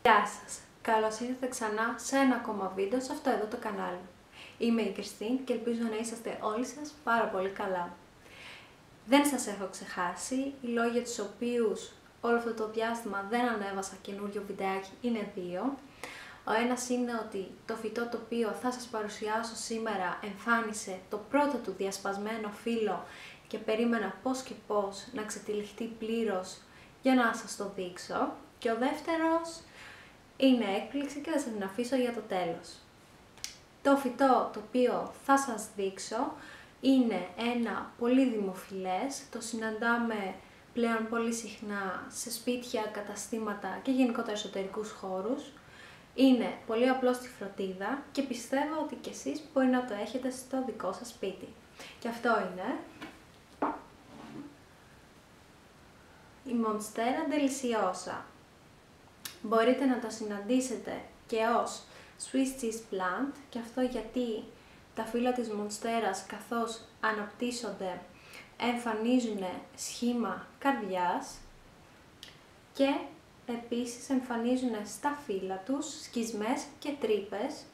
Γεια σας! Καλώς ήρθατε ξανά σε ένα ακόμα βίντεο σε αυτό εδώ το κανάλι. Είμαι η Κριστίν και ελπίζω να είσαστε όλοι σας πάρα πολύ καλά. Δεν σας έχω ξεχάσει, οι λόγοι για τους οποίους όλο αυτό το διάστημα δεν ανέβασα καινούριο βιντεάκι είναι δύο. Ο ένας είναι ότι το φυτό το οποίο θα σας παρουσιάσω σήμερα εμφάνισε το πρώτο του διασπασμένο φύλλο και περίμενα πώς και πώς να ξετυλιχτεί πλήρως για να σας το δείξω. Και ο δεύτερος είναι έκπληξη και θα σας την αφήσω για το τέλος. Το φυτό το οποίο θα σας δείξω είναι ένα πολύ δημοφιλές, το συναντάμε πλέον πολύ συχνά σε σπίτια, καταστήματα και γενικότερα εσωτερικούς χώρους. Είναι πολύ απλό στη φροντίδα και πιστεύω ότι και εσείς μπορεί να το έχετε στο δικό σας σπίτι. Και αυτό είναι η Monstera deliciosa. Μπορείτε να το συναντήσετε και ως Swiss cheese plant και αυτό γιατί τα φύλλα της μονστέρας καθώς αναπτύσσονται εμφανίζουν σχήμα καρδιάς και επίσης εμφανίζουν στα φύλλα τους σκισμές και τρύπες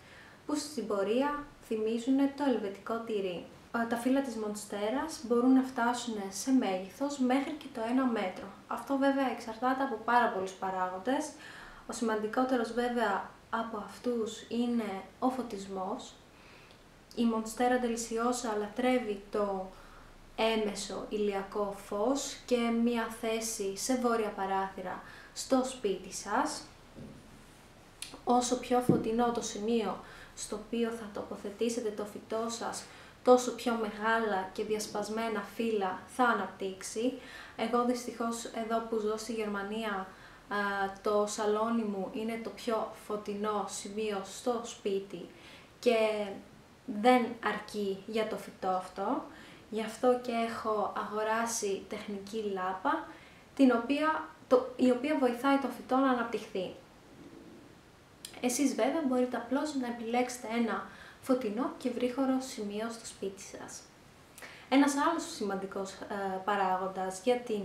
που στην πορεία θυμίζουν το ελβετικό τυρί. Τα φύλλα της μονστέρας μπορούν να φτάσουν σε μέγεθος μέχρι και το 1 μέτρο. Αυτό βέβαια εξαρτάται από πάρα πολλούς παράγοντες. Ο σημαντικότερος βέβαια από αυτούς είναι ο φωτισμός. Η Monstera deliciosa λατρεύει το έμεσο ηλιακό φως και μία θέση σε βόρεια παράθυρα στο σπίτι σας. Όσο πιο φωτεινό το σημείο στο οποίο θα τοποθετήσετε το φυτό σας, τόσο πιο μεγάλα και διασπασμένα φύλλα θα αναπτύξει. Εγώ δυστυχώς εδώ που ζω στη Γερμανία, το σαλόνι μου είναι το πιο φωτεινό σημείο στο σπίτι και δεν αρκεί για το φυτό αυτό. Γι' αυτό και έχω αγοράσει τεχνική λάπα, η οποία βοηθάει το φυτό να αναπτυχθεί. Εσείς βέβαια μπορείτε απλώς να επιλέξετε ένα φωτεινό και βρύχωρο σημείο στο σπίτι σας. Ένας άλλος σημαντικός παράγοντας για την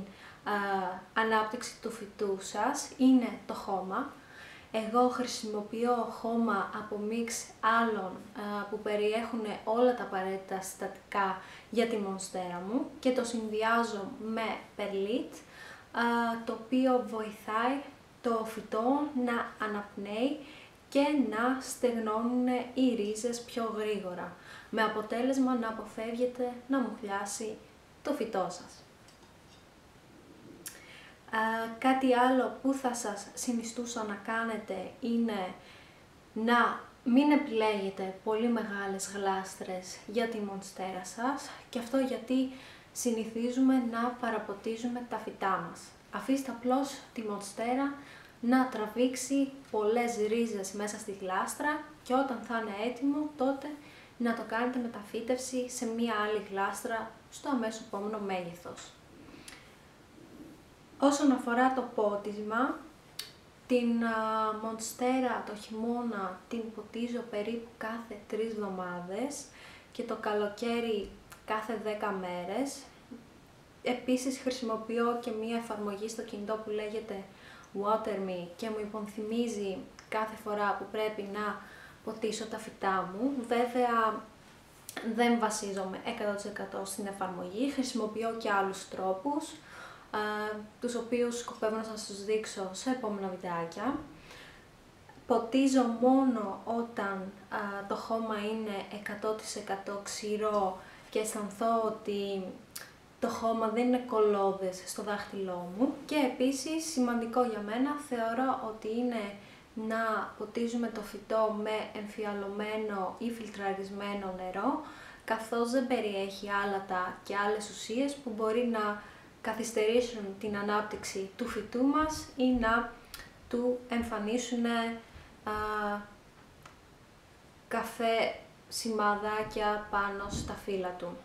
ανάπτυξη του φυτού σας είναι το χώμα. Εγώ χρησιμοποιώ χώμα από μίξ άλλων που περιέχουν όλα τα απαραίτητα συστατικά για τη μονστέρα μου και το συνδυάζω με περλίτ, το οποίο βοηθάει το φυτό να αναπνέει και να στεγνώνουν οι ρίζες πιο γρήγορα, με αποτέλεσμα να αποφεύγετε να μουχλιάσει το φυτό σας. Κάτι άλλο που θα σας συνιστούσα να κάνετε είναι να μην επιλέγετε πολύ μεγάλες γλάστρες για τη μονστέρα σας και αυτό γιατί συνηθίζουμε να παραποτίζουμε τα φυτά μας. Αφήστε απλώς τη μονστέρα να τραβήξει πολλές ρίζες μέσα στη γλάστρα και όταν θα είναι έτοιμο τότε να το κάνετε μεταφύτευση σε μία άλλη γλάστρα στο αμέσως επόμενο μέγεθος. Όσον αφορά το πότισμα, την μονστέρα το χειμώνα την ποτίζω περίπου κάθε 3 εβδομάδες και το καλοκαίρι κάθε 10 μέρες. Επίσης χρησιμοποιώ και μία εφαρμογή στο κινητό που λέγεται WaterMe και μου υπενθυμίζει κάθε φορά που πρέπει να ποτίσω τα φυτά μου. Βέβαια δεν βασίζομαι 100% στην εφαρμογή, χρησιμοποιώ και άλλους τρόπους, τους οποίους σκοπεύω να σας τους δείξω σε επόμενα βιντεάκια. Ποτίζω μόνο όταν το χώμα είναι 100% ξηρό και αισθανθώ ότι το χώμα δεν είναι κολλώδες στο δάχτυλό μου και επίσης σημαντικό για μένα θεωρώ ότι είναι να ποτίζουμε το φυτό με εμφιαλωμένο ή φιλτραρισμένο νερό, καθώς δεν περιέχει άλατα και άλλες ουσίες που μπορεί να καθυστερήσουν την ανάπτυξη του φυτού μας ή να του εμφανίσουν καφέ σημαδάκια πάνω στα φύλλα του.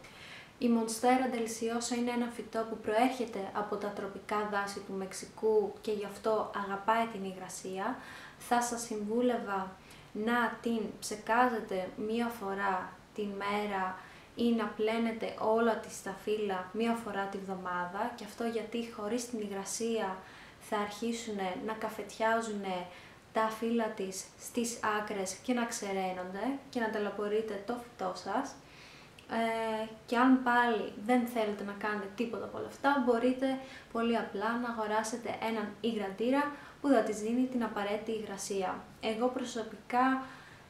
Η Monstera deliciosa είναι ένα φυτό που προέρχεται από τα τροπικά δάση του Μεξικού και γι' αυτό αγαπάει την υγρασία. Θα σας συμβούλευα να την ψεκάζετε μία φορά τη μέρα ή να πλένετε όλα της τα φύλλα μία φορά τη βδομάδα και αυτό γιατί χωρίς την υγρασία θα αρχίσουν να καφετιάζουν τα φύλλα της στις άκρες και να ξεραίνονται και να ταλαιπωρείτε το φυτό σας. Και αν πάλι δεν θέλετε να κάνετε τίποτα από όλα αυτά, μπορείτε πολύ απλά να αγοράσετε έναν υγρατήρα που θα της δίνει την απαραίτητη υγρασία. Εγώ προσωπικά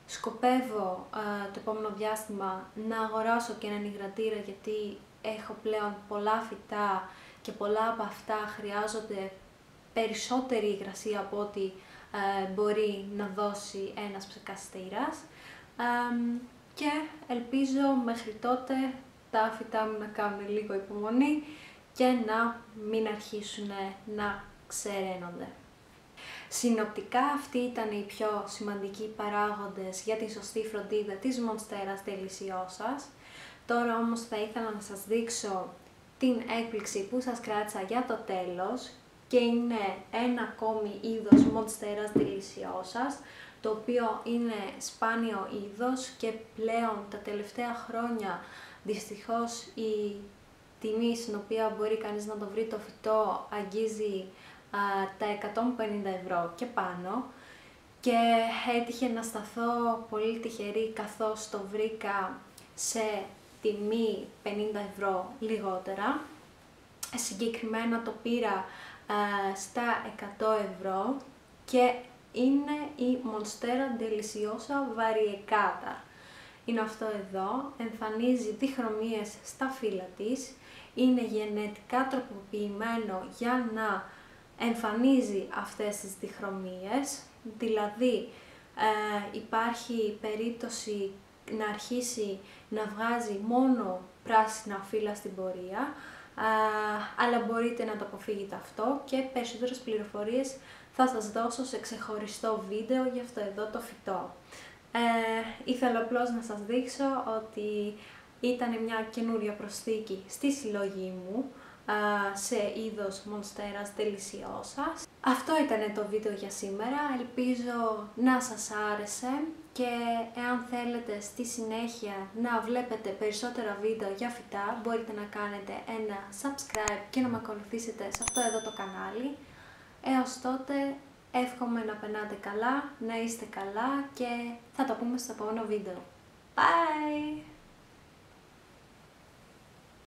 σκοπεύω το επόμενο διάστημα να αγοράσω και έναν υγρατήρα, γιατί έχω πλέον πολλά φυτά και πολλά από αυτά χρειάζονται περισσότερη υγρασία από ό,τι μπορεί να δώσει ένας ψεκαστήρας. Και ελπίζω μέχρι τότε τα φυτά μου να κάνουν λίγο υπομονή και να μην αρχίσουν να ξεραίνονται. Συνοπτικά αυτοί ήταν οι πιο σημαντικοί παράγοντες για τη σωστή φροντίδα της Monstera Deliciosas. Τώρα όμως θα ήθελα να σας δείξω την έκπληξη που σας κράτησα για το τέλος και είναι ένα ακόμη είδος Monstera Deliciosas, το οποίο είναι σπάνιο είδος και πλέον τα τελευταία χρόνια δυστυχώς η τιμή στην οποία μπορεί κανείς να το βρει το φυτό αγγίζει τα 150 ευρώ και πάνω, και έτυχε να σταθώ πολύ τυχερή καθώς το βρήκα σε τιμή 50 ευρώ λιγότερα. Συγκεκριμένα το πήρα στα 100 ευρώ και είναι η Monstera Deliciosa Variegata. Είναι αυτό εδώ, εμφανίζει διχρωμίες στα φύλλα της, είναι γενετικά τροποποιημένο για να εμφανίζει αυτές τις διχρωμίες, δηλαδή υπάρχει περίπτωση να αρχίσει να βγάζει μόνο πράσινα φύλλα στην πορεία, αλλά μπορείτε να το αποφύγετε αυτό και περισσότερες πληροφορίες θα σας δώσω σε ξεχωριστό βίντεο για αυτό εδώ το φυτό. Ήθελα απλώς να σας δείξω ότι ήταν μια καινούρια προσθήκη στη συλλογή μου σε είδος Monstera Deliciosas. Αυτό ήταν το βίντεο για σήμερα, ελπίζω να σας άρεσε και εάν θέλετε στη συνέχεια να βλέπετε περισσότερα βίντεο για φυτά μπορείτε να κάνετε ένα subscribe και να με ακολουθήσετε σε αυτό εδώ το κανάλι. Έως τότε εύχομαι να περνάτε καλά, να είστε καλά και θα τα πούμε στο επόμενο βίντεο. Bye!